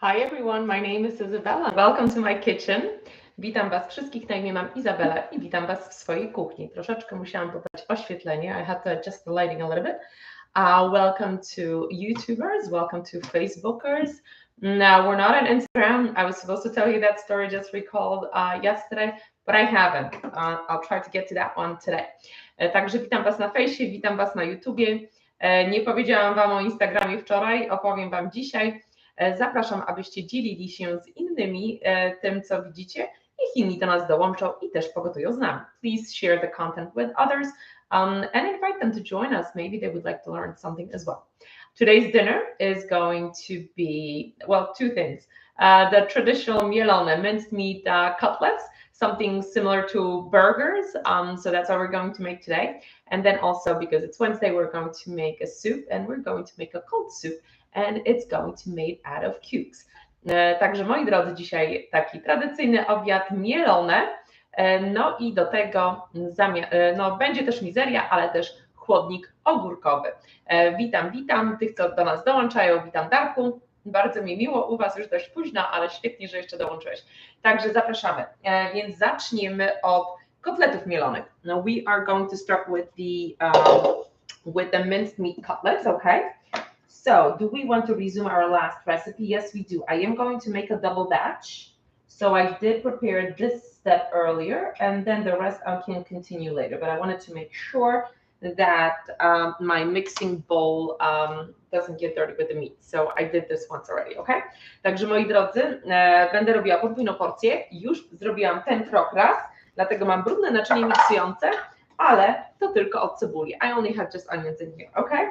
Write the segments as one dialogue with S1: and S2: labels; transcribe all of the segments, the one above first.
S1: Hi everyone, my name is Isabella. Welcome to my kitchen. Witam Was wszystkich, na imię mam Izabela i witam Was w swojej kuchni. Troszeczkę musiałam dodać oświetlenie. I had to adjust the lighting a little bit. Welcome to YouTubers, welcome to Facebookers. Now, we're not on Instagram. I was supposed to tell you that story just recalled yesterday, but I haven't. I'll try to get to that one today. Także witam Was na fejsie, witam Was na YouTubie. Nie powiedziałam Wam o Instagramie wczoraj, opowiem Wam dzisiaj. Zapraszam, abyście dzielili się z innymi tym, co widzicie. Niech inni do nas dołączą i też pogotują z nami. Please share the content with others and invite them to join us. Maybe they would like to learn something as well. Today's dinner is going to be, well, two things. The traditional mielone, minced meat cutlets, something similar to burgers. So that's what we're going to make today. And then also, because it's Wednesday, we're going to make a soup, and we're going to make a cold soup. And it's going to be made out of cubes. Także moi drodzy, dzisiaj taki tradycyjny obiad mielone, no i do tego będzie też mizeria, ale też chłodnik ogórkowy. Witam tych, co do nas dołączają, witam Darku, bardzo mi miło, u Was już dość późno, ale świetnie, że jeszcze dołączyłeś. Także zapraszamy, więc zaczniemy od kotletów mielonych. Now we are going to start with the minced meat cutlets, okay? So, do we want to resume our last recipe? Yes, we do. I am going to make a double batch. So I did prepare this step earlier, and then the rest I can continue later. But I wanted to make sure that my mixing bowl doesn't get dirty with the meat. So I did this once already, okay? Także moi drodzy, będę robiła podwójną porcję. Już zrobiłam ten krok raz, dlatego mam brudne naczynie miksujące, ale to tylko od cebuli. I only have just onions in here, okay?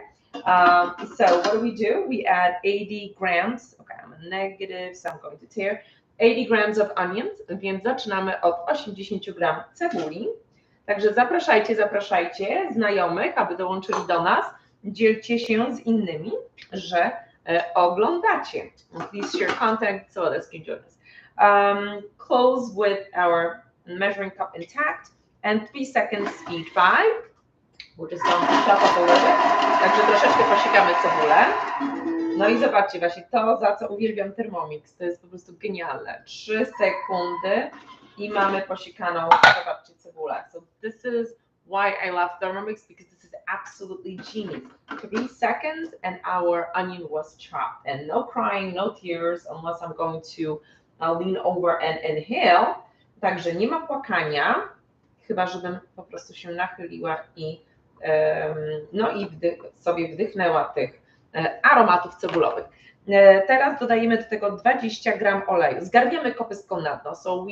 S1: So what do? We add 80 grams, okay, I'm a negative, so I'm going to tear, 80 grams of onions, więc zaczynamy od 80 gram cebuli. Także zapraszajcie znajomych, aby dołączyli do nas, dzielcie się z innymi, że oglądacie. Please share content so others can join us. Close with our measuring cup intact and 3 seconds speed 5. We're just going to chop up a little bit. Także troszeczkę posiekamy cebulę. No i zobaczcie, właśnie to, za co uwielbiam Thermomix, to jest po prostu genialne. 3 sekundy i mamy posiekaną, zobaczcie, cebulę. So this is why I love Thermomix, because this is absolutely genius. 3 seconds and our onion was chopped. And no crying, no tears, unless I'm going to lean over and inhale. Także nie ma płakania, chyba żebym po prostu się nachyliła i sobie wdychnęła tych aromatów cebulowych. Teraz dodajemy do tego 20 gram oleju. Zgarniamy kopystką na dno. So we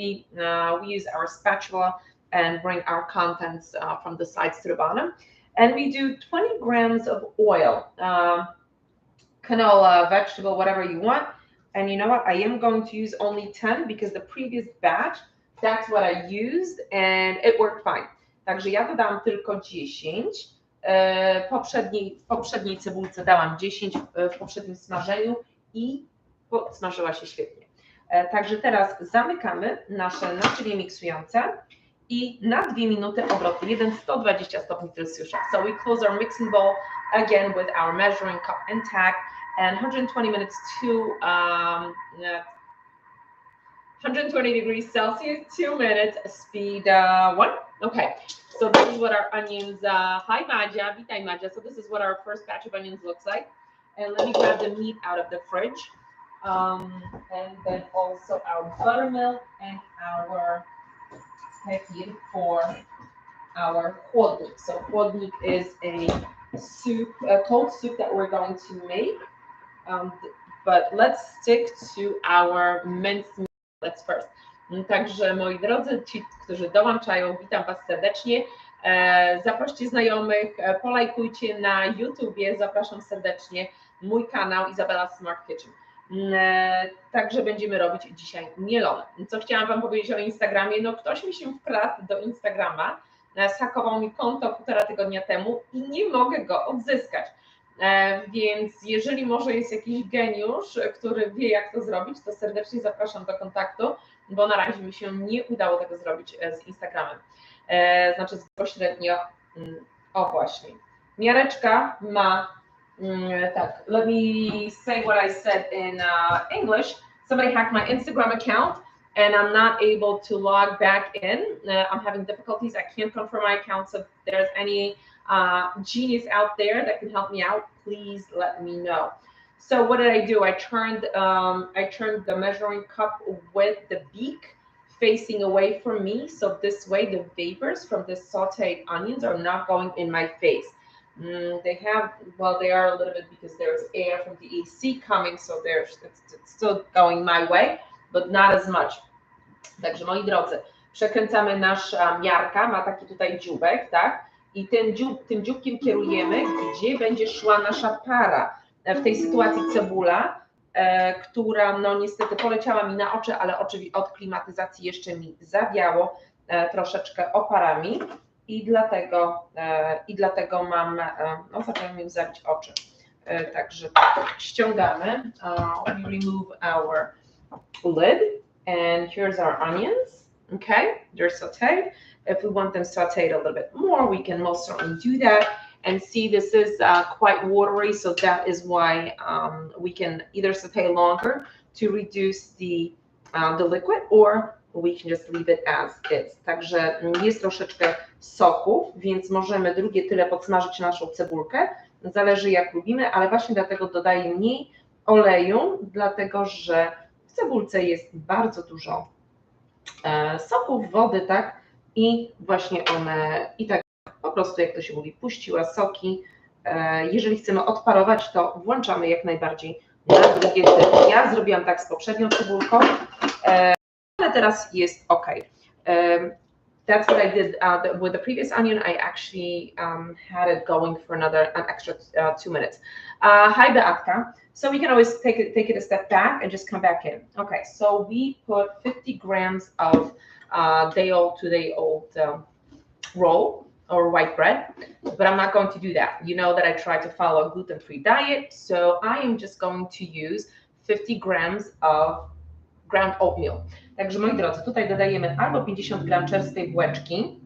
S1: use our spatula and bring our contents from the sides to the bottom. And we do 20 grams of oil, canola, vegetable, whatever you want. And you know what? I am going to use only 10 because the previous batch, that's what I used and it worked fine. Także ja dodałam tylko 10, w poprzedniej cebulce dałam 10 w poprzednim smażeniu i smażyła się świetnie. Także teraz zamykamy nasze naczynie miksujące i na 2 minuty obroty 120 stopni Celsjusza. So we close our mixing bowl again with our measuring cup intact and 120 minutes to 120 degrees Celsius, 2 minutes, speed 1. Okay, so this is what our onions, hi Maja, witaj Maja. So this is what our first batch of onions looks like. And let me grab the meat out of the fridge. And then also our buttermilk and our kefir for our chłodnik. So chłodnik is a soup, a cold soup that we're going to make. But let's stick to our minced meat. Let's first. Także moi drodzy, ci, którzy dołączają, witam Was serdecznie. Zaproście znajomych, polajkujcie na YouTubie, zapraszam serdecznie mój kanał Izabela Smart Kitchen. Także będziemy robić dzisiaj mielone. Co chciałam Wam powiedzieć o Instagramie? No ktoś mi się wkradł do Instagrama, zhakował mi konto 1,5 tygodnia temu i nie mogę go odzyskać. Więc jeżeli może jest jakiś geniusz, który wie, jak to zrobić, to serdecznie zapraszam do kontaktu, bo na razie mi się nie udało tego zrobić z Instagramem. Znaczy bezpośrednio, o właśnie, miareczka ma, tak, let me say what I said in English. somebody hacked my Instagram account and I'm not able to log back in. I'm having difficulties. I can't confirm my account. So if there's any genius out there that can help me out, please let me know. So what did I do? I turned the measuring cup with the beak facing away from me. So this way the vapors from the sauteed onions are not going in my face. They are a little bit because there's air from the AC coming, so it's still going my way, but not as much. Także moi drodzy, przekręcamy nasz miarka, ma taki tutaj dzióbek, tak? I tym dzióbkiem kierujemy, gdzie będzie szła nasza para. W tej sytuacji cebula, która no niestety poleciała mi na oczy, ale od klimatyzacji jeszcze mi zawiało troszeczkę oparami i dlatego mam, no zaczęły mi zabić oczy. Także ściągamy, we remove our lid and here's our onions, okay, they're sauteed. If we want them sauteed a little bit more, we can most certainly do that. And see, this is quite watery, so that is why we can either saute longer to reduce the liquid, or we can just leave it as is. Także jest troszeczkę soków, więc możemy drugie tyle podsmażyć naszą cebulkę. Zależy jak lubimy, ale właśnie dlatego dodaję mniej oleju, dlatego że w cebulce jest bardzo dużo soków, wody, tak? I właśnie one i tak po prostu, jak to się mówi, puściła soki. Jeżeli chcemy odparować, to włączamy jak najbardziej na drugie tyle. Ja zrobiłam tak z poprzednią cebulką, ale teraz jest ok. That's what I did with the previous onion. I actually had it going for an extra 2 minutes. Hi, Beatka. So we can always take it a step back and just come back in. Okay, so we put 50 grams of day-old roll or white bread, but I'm not going to do that. You know that I try to follow a gluten-free diet, so I am just going to use 50 grams of ground oatmeal. Także moi drodzy, tutaj dodajemy albo 50 gram czerstwej bułeczki,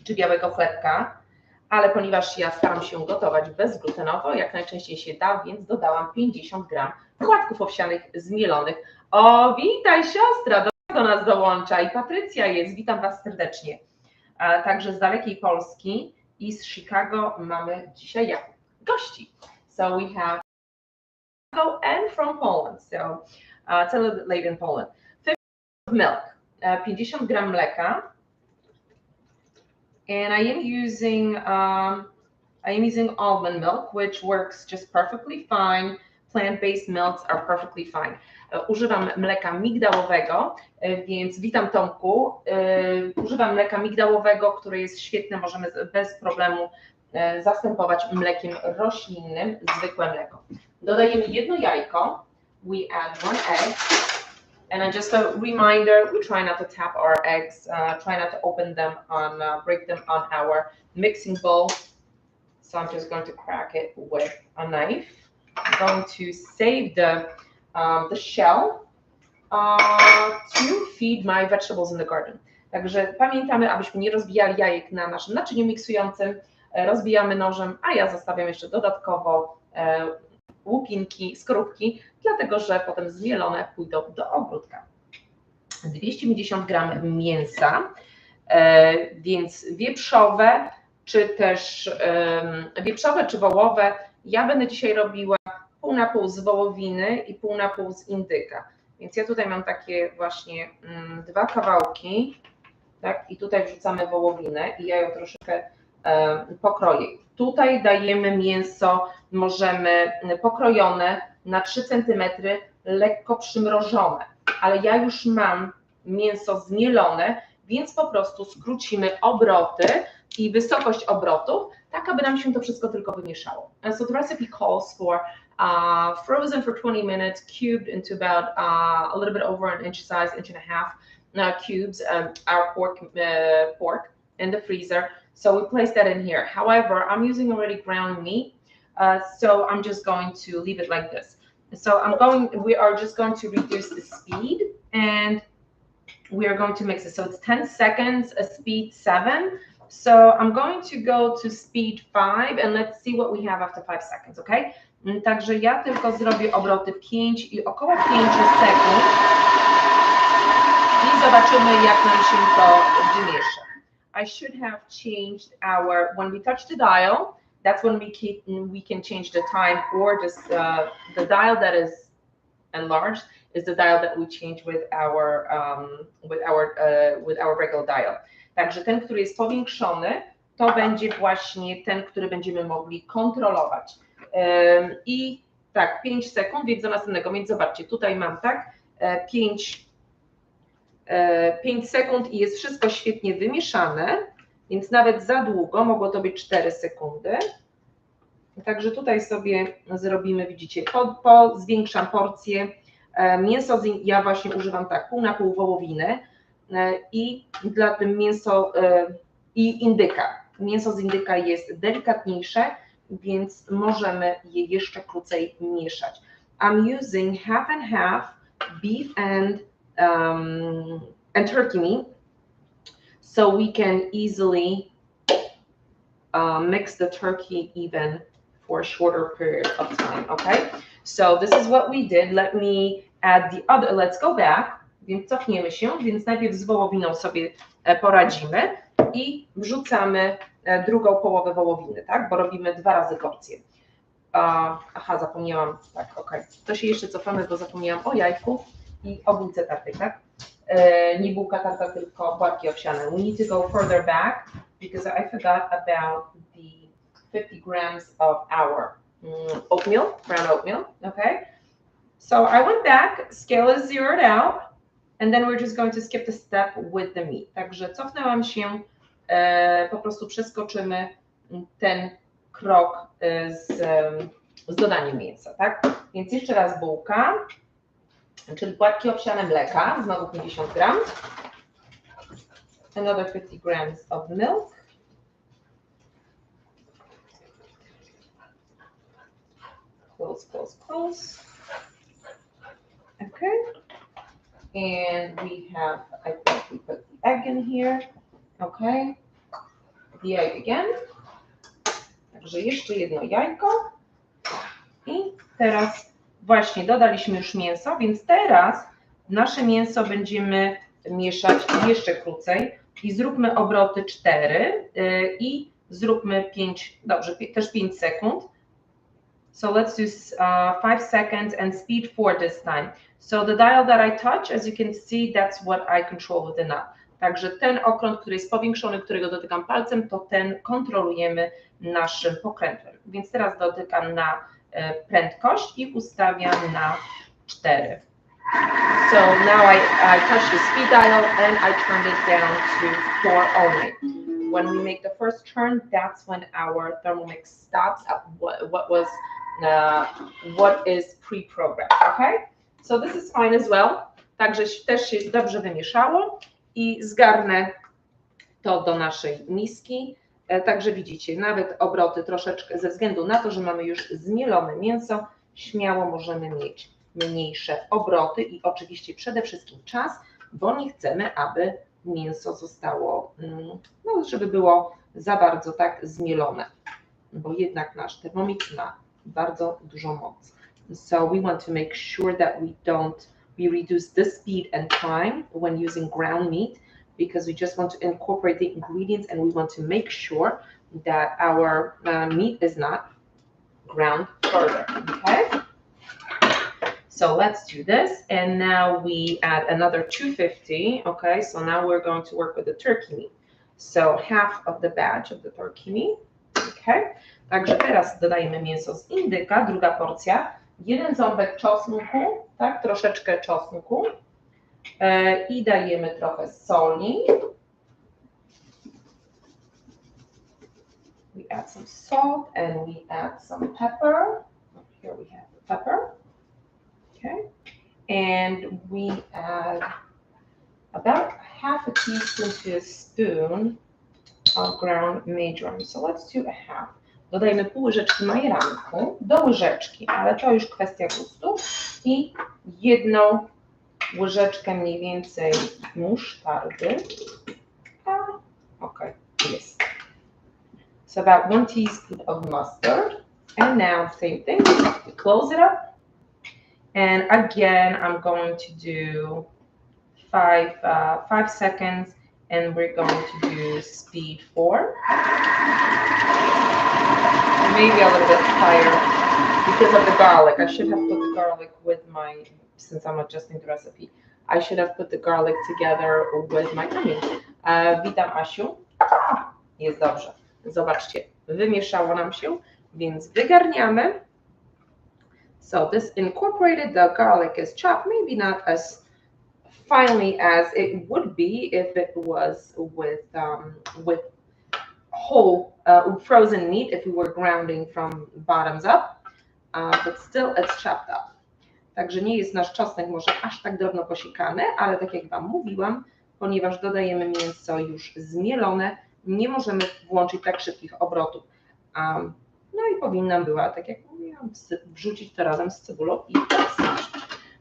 S1: czy białego chlebka, ale ponieważ ja staram się gotować bezglutenowo, jak najczęściej się da, więc dodałam 50 gram płatków owsianych zmielonych. O, witaj siostra, do nas dołącza i Patrycja jest, witam Was serdecznie. Także z dalekiej Polski i z Chicago mamy dzisiaj gości. So we have Chicago and from Poland, so it's a little bit late in Poland. 50 milk, 50 gram mleka. And I am using almond milk, which works just perfectly fine. Plant-based milks are perfectly fine. Używam mleka migdałowego, więc witam Tomku. Używam mleka migdałowego, które jest świetne, możemy bez problemu zastępować mlekiem roślinnym, zwykłe mleko. Dodajemy jedno jajko. We add 1 egg. And just a reminder, we try not to tap our eggs, try not to open them break them on our mixing bowl. So I'm just going to crack it with a knife. I'm going to save the shell to feed my vegetables in the garden. Także pamiętamy, abyśmy nie rozbijali jajek na naszym naczyniu miksującym. Rozbijamy nożem, a ja zostawiam jeszcze dodatkowo łupinki, skorupki, dlatego że potem zmielone pójdą do ogródka. 250 gram mięsa, więc wieprzowe, czy też wieprzowe, czy wołowe. Ja będę dzisiaj robiła pół na pół z wołowiny i pół na pół z indyka. Więc ja tutaj mam takie właśnie 2 kawałki, tak? I tutaj wrzucamy wołowinę i ja ją troszeczkę pokroję. Tutaj dajemy mięso, możemy pokrojone na 3 cm, lekko przymrożone, ale ja już mam mięso zmielone, więc po prostu skrócimy obroty i wysokość obrotów, tak aby nam się to wszystko tylko wymieszało. And so the recipe calls for frozen for 20 minutes, cubed into about a little bit over an inch size, inch and a half cubes, our pork in the freezer. So we place that in here. However, I'm using already ground meat, so I'm just going to leave it like this. So we are just going to reduce the speed and we are going to mix it. So it's 10 seconds, a speed 7. So I'm going to go to speed 5 and let's see what we have after 5 seconds, okay? Także ja tylko zrobię obroty 5 i około 5 sekund i zobaczymy, jak nam się to wymiesza. I should have changed when we touch the dial, that's when we can change the time, or just the dial that is enlarged is the dial that we change with our regular dial. Także ten, który jest powiększony, to będzie właśnie ten, który będziemy mogli kontrolować. I tak, 5 sekund, więc do następnego, więc zobaczcie, tutaj mam tak, 5 sekund i jest wszystko świetnie wymieszane, więc nawet za długo, mogło to być 4 sekundy. Także tutaj sobie zrobimy, widzicie, zwiększam porcję. Mięso, ja właśnie używam tak, pół na pół wołowiny i dla tym mięso i indyka. Mięso z indyka jest delikatniejsze, więc możemy je jeszcze krócej mieszać. I'm using half and half beef and turkey meat, so we can easily mix the turkey even for a shorter period of time, okay? So this is what we did. Let me add the other, let's go back, więc cofniemy się, więc najpierw z wołowiną sobie poradzimy i wrzucamy drugą połowę wołowiny, tak? Bo robimy 2 razy porcję. Aha, zapomniałam, tak, okej. To się jeszcze cofamy, bo zapomniałam o jajku i o bułce tartej, tak? Nie bułka tarta, tylko płatki owsiane. We need to go further back because I forgot about the 50 grams of our oatmeal, brown oatmeal, okay? So I went back, scale is zeroed out, and then we're just going to skip the step with the meat. Także cofnęłam się, po prostu przeskoczymy ten krok z dodaniem mięsa, tak? Więc jeszcze raz bułka, czyli płatki owsiane mleka, znowu 50 gram, another 50 grams of milk, close. Okay, and we have, I think we put the egg in here. Okay, the egg again. Także jeszcze jedno jajko. I teraz właśnie dodaliśmy już mięso, więc teraz nasze mięso będziemy mieszać jeszcze krócej i zróbmy obroty 4 i zróbmy 5, dobrze, też 5 sekund. So let's do 5 seconds and speed 4 this time. So the dial that I touch, as you can see, that's what I control with the knot. Także ten okrąg, który jest powiększony, którego dotykam palcem, to ten kontrolujemy naszym pokrętłem. Więc teraz dotykam na prędkość i ustawiam na 4. So now I touch the speed dial and I turned it down to 4 only. When we make the first turn, that's when our Thermomix stops at what is pre-programmed, okay? So this is fine as well. Także też się dobrze wymieszało i zgarnę to do naszej miski. Także widzicie, nawet obroty troszeczkę, ze względu na to, że mamy już zmielone mięso, śmiało możemy mieć mniejsze obroty i oczywiście przede wszystkim czas, bo nie chcemy, aby mięso zostało, no, żeby było za bardzo tak zmielone, bo jednak nasz Thermomix ma bardzo dużą moc. So we want to make sure that we reduce the speed and time when using ground meat, because we just want to incorporate the ingredients and we want to make sure that our meat is not ground further, okay? So let's do this, and now we add another 250, okay? So now we're going to work with the turkey meat. So half of the batch of the turkey meat, okay? Także teraz dodajemy mięso z indyka, druga porcja, 1 ząbek czosnku, tak, troszeczkę czosnku i dajemy trochę soli. We add some salt and we add some pepper. Here we have the pepper. Okay, and we add about half a teaspoon to a spoon of ground marjoram. So let's do a half. Dodajmy pół łyżeczki majeranku do łyżeczki, ale to już kwestia gustu. I 1 łyżeczkę mniej więcej musztardy. Okay, yes. So about 1 teaspoon of mustard. And now same thing, we close it up. And again, I'm going to do 5 seconds, and we're going to do speed 4. Maybe a little bit higher because of the garlic. I should have put the garlic with my, since I'm adjusting the recipe, I should have put the garlic together with my onion. Witam, Asiu. Jest dobrze. Zobaczcie, wymieszało nam się, więc wygarniamy. So this incorporated, the garlic is chopped, maybe not as finely as it would be if it was with whole frozen meat, if we were grounding from bottoms up, but still it's chopped up. Także nie jest nasz czosnek może aż tak drobno posikany, ale tak jak Wam mówiłam, ponieważ dodajemy mięso już zmielone, nie możemy włączyć tak szybkich obrotów. No i powinnam była, tak jak mówiłam, wrzucić to razem z cebulą i smażyć.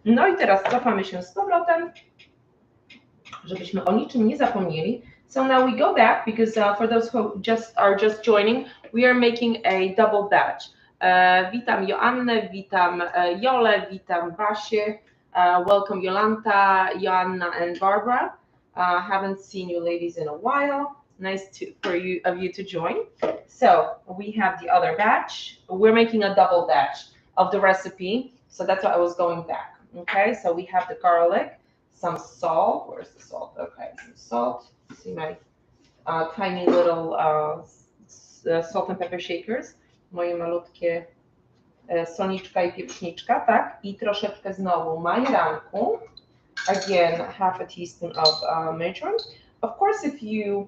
S1: No i teraz cofamy się z powrotem, żebyśmy o niczym nie zapomnieli. So now we go back because for those who are just joining, we are making a double batch. Witam Joannę, witam Jolę, witam Basię. Welcome Jolanta, Joanna and Barbara. Haven't seen you ladies in a while. Nice for you to join. So we have the other batch. We're making a double batch of the recipe. So that's why I was going back. Okay, so we have the garlic, some salt. Where's the salt? Okay, some salt. See my tiny little salt and pepper shakers. Moje malutkie soniczka i pieprzniczka, tak? I troszeczkę znowu majeranku. Again, half a teaspoon of marjoram. Of course, if you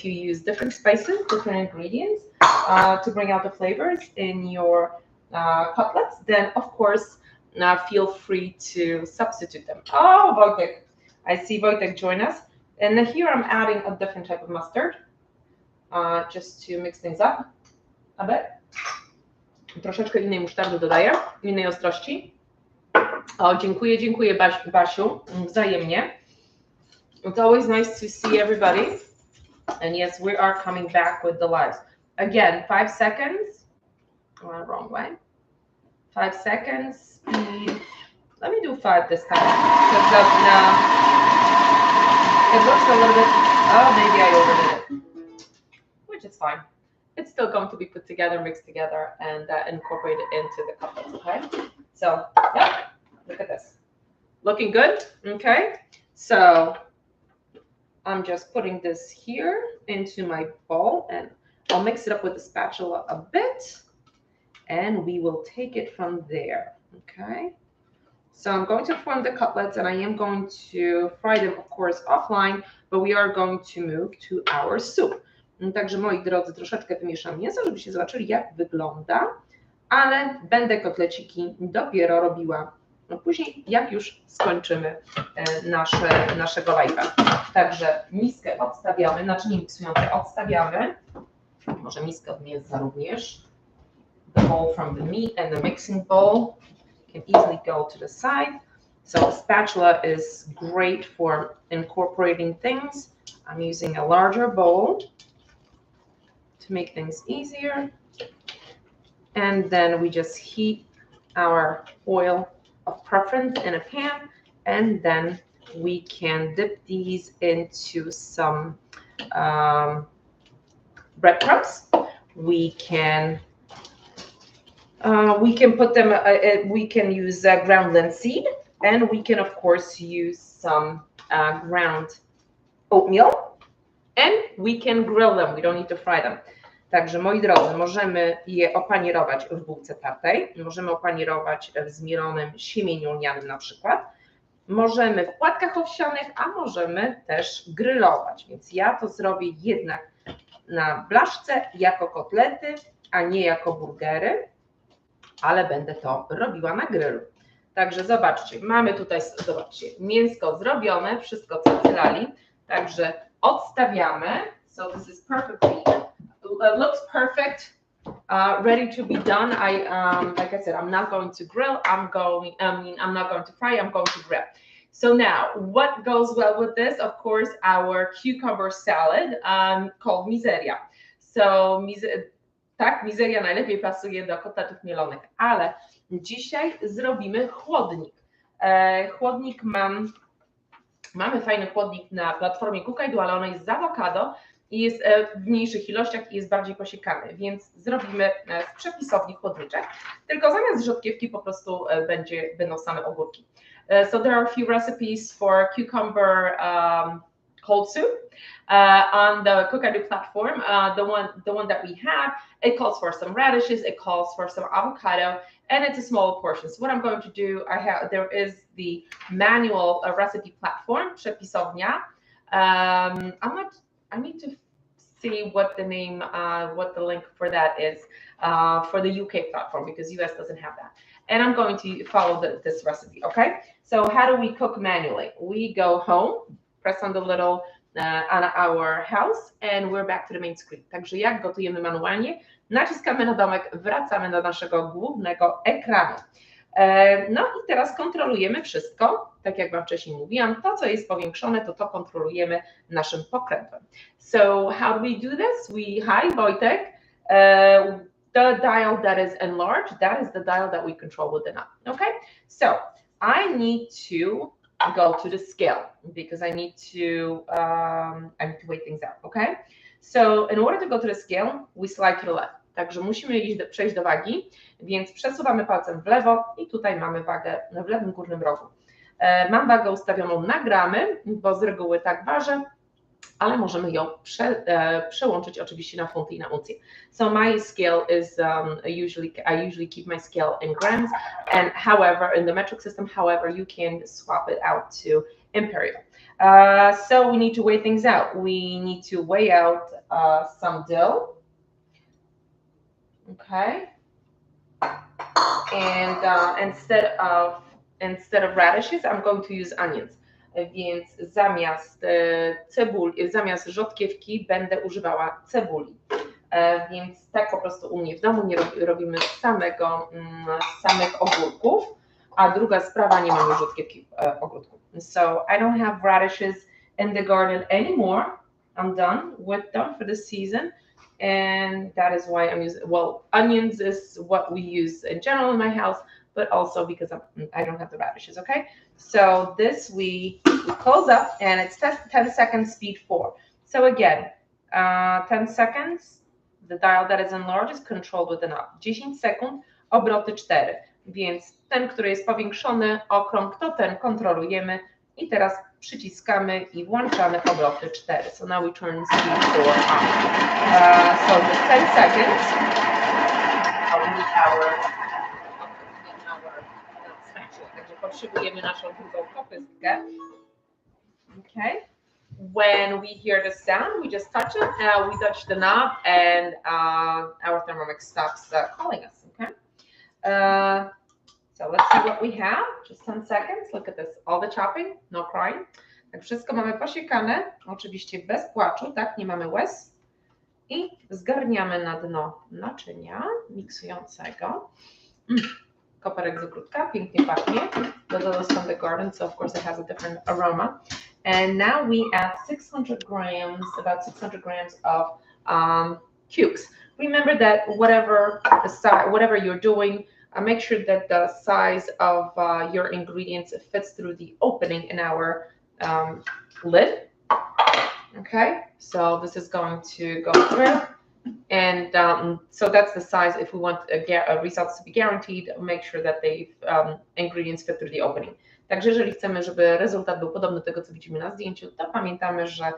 S1: use different spices, different ingredients to bring out the flavors in your cutlets, then of course feel free to substitute them. Oh, Wojtek, I see Wojtek join us. And then here I'm adding a different type of mustard, just to mix things up a bit. Troszeczkę innej musztardy dodaję, innej ostrości. O, dziękuję Basiu, wzajemnie. It's always nice to see everybody. And yes, we are coming back with the lives. Again, 5 seconds. Wrong way. 5 seconds, speed. Let me do 5 this time. Because it looks a little bit, oh, maybe I overdid it. Which is fine. It's still going to be put together, mixed together, and incorporated into the cutlets, okay? So, yeah, look at this. Looking good, okay? So, I'm just putting this here into my bowl, and I'll mix it up with the spatula a bit, and we will take it from there, okay? So I'm going to form the cutlets, and I am going to fry them, of course, offline, but we are going to move to our soup. Także, moi drodzy, troszeczkę wymieszam mięso, żebyście zobaczyli, jak wygląda, ale będę kotleciki dopiero robiła później, jak już skończymy naszego live'a. Także miskę odstawiamy, naczynie miksujące odstawiamy, może miskę od mięsa również. The bowl from the meat and the mixing bowl can easily go to the side. So the spatula is great for incorporating things. I'm using a larger bowl to make things easier. And then we just heat our oil of preference in a pan, and then we can dip these into some breadcrumbs. We can put them, we can use ground linseed, and we can of course use some ground oatmeal, and we can grill them. We don't need to fry them. Także, moi drodzy, możemy je opanierować w bułce tartej, możemy opanierować w zmielonym siemieniu lnianym na przykład, możemy w płatkach owsianych, a możemy też grillować. Więc ja to zrobię jednak na blaszce jako kotlety, a nie jako burgery, ale będę to robiła na grillu. Także zobaczcie, mamy tutaj, zobaczcie, mięsko zrobione, wszystko co wylali, także odstawiamy. So this is perfectly, looks perfect, ready to be done. Like I said, I'm not going to grill, I'm not going to fry, I'm going to grill. So now, what goes well with this? Of course, our cucumber salad called miseria. So Tak, mizeria najlepiej pasuje do kotletów mielonych, ale dzisiaj zrobimy chłodnik. Chłodnik mamy fajny chłodnik na platformie Cookaidu, ale on jest z awokado i jest w mniejszych ilościach i jest bardziej posiekany, więc zrobimy z przepisowni chłodniczek, tylko zamiast rzodkiewki po prostu będą same ogórki. So there are a few recipes for cucumber cold soup on the Cookaidu platform. The one that we have, it calls for some radishes, it calls for some avocado, and it's a small portion. So what I'm going to do, there is the manual recipe platform, przepisownia. I need to see what the name, what the link for that is for the UK platform, because US doesn't have that. And I'm going to follow this recipe, okay? So how do we cook manually? We go home, press on the little on our house, and we're back to the main screen. Także jak gotujemy manualnie, naciskamy na domek, wracamy do naszego głównego ekranu. No i teraz kontrolujemy wszystko, tak jak Wam wcześniej mówiłam, to co jest powiększone, to kontrolujemy naszym pokrętłem. So how do we do this? Hi Wojtek, the dial that is enlarged, that is the dial that we control with the knob, okay? So I need to go to the scale because I need to weigh things out, okay? So in order to go to the scale, we slide to the left. Także musimy przejść do wagi, więc przesuwamy palcem w lewo i tutaj mamy wagę w lewym górnym rogu. Mam wagę ustawioną na gramy, bo z reguły tak ważę, ale możemy ją przełączyć oczywiście na funty i na uncje. So my scale is I usually keep my scale in grams, and however in the metric system, however you can swap it out to imperial. So we need to weigh things out. We need to weigh out some dill. Okay, and instead of radishes, I'm going to use onions. Więc zamiast rzodkiewki będę używała cebuli. Więc tak po prostu u mnie w domu nie robimy samych ogórków. A druga sprawa, nie mamy rzodkiewki w ogródku. So I don't have radishes in the garden anymore. I'm done with them for the season. And that is why I'm using, well, onions is what we use in general in my house, but also because I don't have the radishes, okay? So this we close up, and it's 10 seconds, speed 4. So again, 10 seconds, the dial that is enlarged is controlled with the knob. 10 sekund, obroty 4. Więc ten, który jest powiększony, okrąg, to ten kontrolujemy i teraz przyciskamy i włączamy obroty 4. So now we turn speed 4 on. So the 10 seconds, także potrzebujemy naszą drugą kopystkę. Okay. When we hear the sound, we just touch it, we touch the knob, and our Thermomix stops calling us, okay? So let's see what we have. Just 10 seconds. Look at this. All the chopping, no crying. Tak, wszystko mamy posiekane, oczywiście bez płaczu, tak, nie mamy łez. I zgarniamy na dno naczynia miksującego. Koperek z ogródka, pięknie pachnie. Those from the garden, so of course it has a different aroma. And now we add 600 grams, about 600 grams of cubes. Remember that whatever you're doing, make sure that the size of your ingredients fits through the opening in our lid. Okay, so this is going to go through, and so that's the size. If we want results to be guaranteed, make sure that the ingredients fit through the opening. Także jeżeli chcemy, żeby rezultat był podobny do tego, co widzimy na zdjęciu, to pamiętamy, że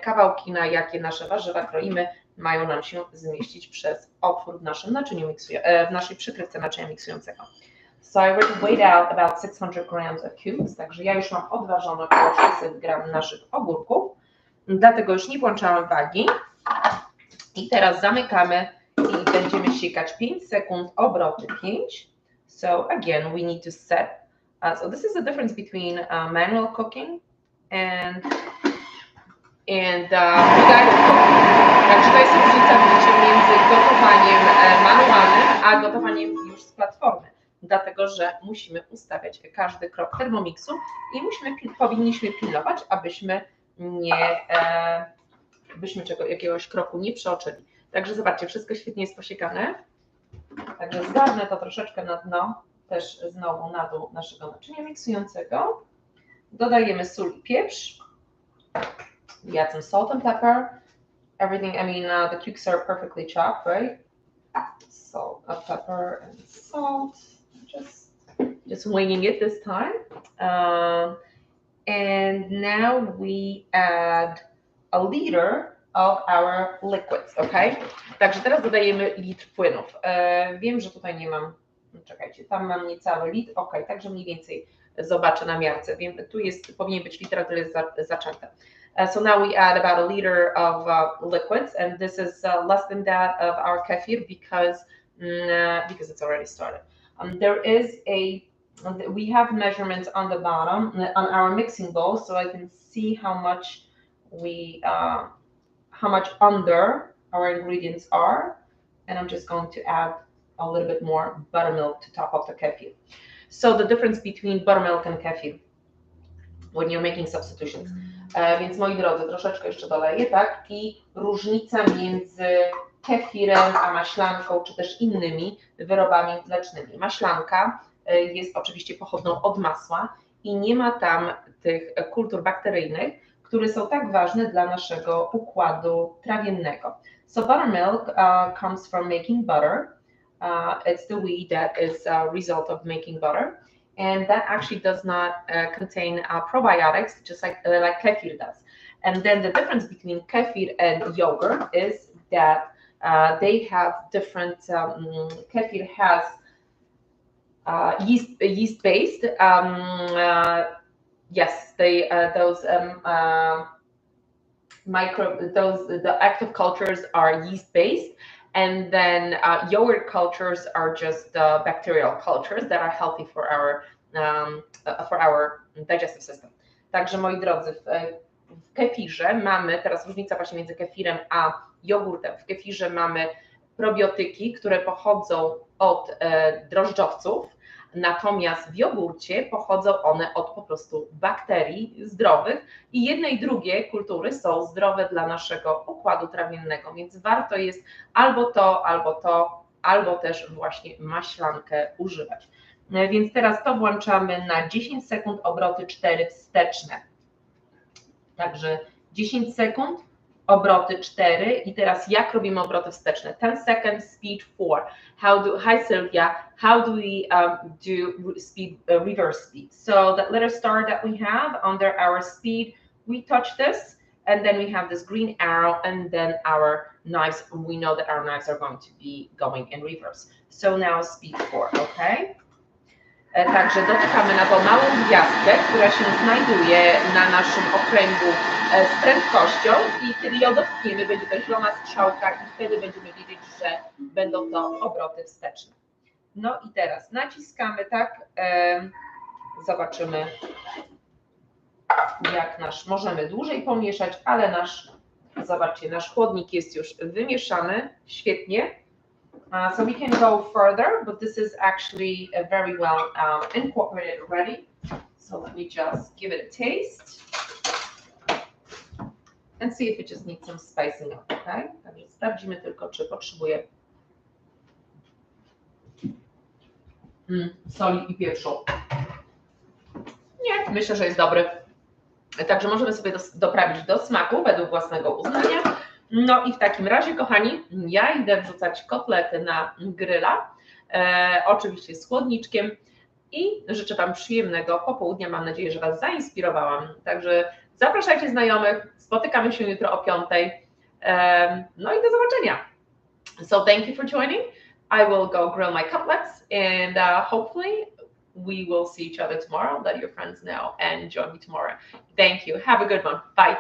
S1: kawałki, na jakie nasze warzywa kroimy, mają nam się zmieścić przez otwór w naszym naczyniu w naszej przykrywce naczynia miksującego. So I already weighed out about 600 grams of cubes, także ja już mam odważone około 600 gram naszych ogórków, dlatego już nie włączamy wagi. I teraz zamykamy i będziemy siekać 5 sekund, obroty 5. So again, we need to set. So this is the difference between manual cooking and guided cooking. Także to jest różnica między gotowaniem manualnym a gotowaniem już z platformy. Dlatego, że musimy ustawiać każdy krok Thermomixu i powinniśmy pilnować, abyśmy jakiegoś kroku nie przeoczyli. Także zobaczcie, wszystko świetnie jest posiekane. Także zgarnę to troszeczkę na dno, też znowu na dół naszego naczynia miksującego. Dodajemy sól i pieprz. We add some salt and pepper. Everything, I mean, the cubes are perfectly chopped, right? Salt, pepper, and salt. Just winging it this time. And now we add a liter of our liquids, ok? Także teraz dodajemy litr płynów. Wiem, że tutaj nie mam, czekajcie, tam mam niecały litr, ok, także mniej więcej zobaczę na miarce. Wiem, tu jest, powinien być liter, ale jest zaczęte. So now we add about a liter of liquids, and this is less than that of our kefir because it's already started. There is we have measurements on the bottom on our mixing bowl, so I can see how much under our ingredients are, and I'm just going to add a little bit more buttermilk to top of the kefir. So the difference between buttermilk and kefir when you're making substitutions. Więc moi drodzy, troszeczkę jeszcze doleję, tak? I różnica między kefirem a maślanką, czy też innymi wyrobami mlecznymi. Maślanka jest oczywiście pochodną od masła i nie ma tam tych kultur bakteryjnych, które są tak ważne dla naszego układu trawiennego. So buttermilk comes from making butter. It's the wheat that is a result of making butter. And that actually does not contain probiotics, just like kefir does. And then the difference between kefir and yogurt is that they have different. Kefir has yeast based. Yes, the active cultures are yeast based. And then yogurt cultures are just bacterial cultures that are healthy for our digestive system. Także moi drodzy, w kefirze mamy, teraz różnica właśnie między kefirem a jogurtem. W kefirze mamy probiotyki, które pochodzą od drożdżowców, natomiast w jogurcie pochodzą one od po prostu bakterii zdrowych i jedne i drugie kultury są zdrowe dla naszego układu trawiennego, więc warto jest albo też właśnie maślankę używać. Więc teraz to włączamy na 10 sekund, obroty 4 wsteczne. Także 10 sekund, obroty 4 i teraz jak robimy obroty wsteczne? 10 seconds, speed 4. Hi Sylvia, how do we do speed, reverse speed? So that letter star that we have under our speed, we touch this and then we have this green arrow and then our knives, we know that our knives are going to be going in reverse. So now speed 4, okay? Także dotykamy na tą małą gwiazdkę, która się znajduje na naszym okręgu z prędkością i kiedy ją dotkniemy, będzie to zielona strzałka i wtedy będziemy wiedzieć, że będą to obroty wsteczne. No i teraz naciskamy, tak, zobaczymy jak możemy dłużej pomieszać, ale zobaczcie, nasz chłodnik jest już wymieszany, świetnie. So we can go further, but this is actually very well incorporated already. So let me just give it a taste and see if it just needs some spicing up, okay? Także sprawdzimy tylko, czy potrzebuje soli i pieprzu. Nie, myślę, że jest dobry. Także możemy sobie doprawić do smaku według własnego uznania. No i w takim razie, kochani, ja idę wrzucać kotlety na gryla, oczywiście z chłodniczkiem i życzę Wam przyjemnego popołudnia. Mam nadzieję, że Was zainspirowałam. Także zapraszajcie znajomych, spotykamy się jutro o 5. No i do zobaczenia. So thank you for joining. I will go grill my cutlets and hopefully we will see each other tomorrow. Let your friends know and join me tomorrow. Thank you. Have a good one. Bye.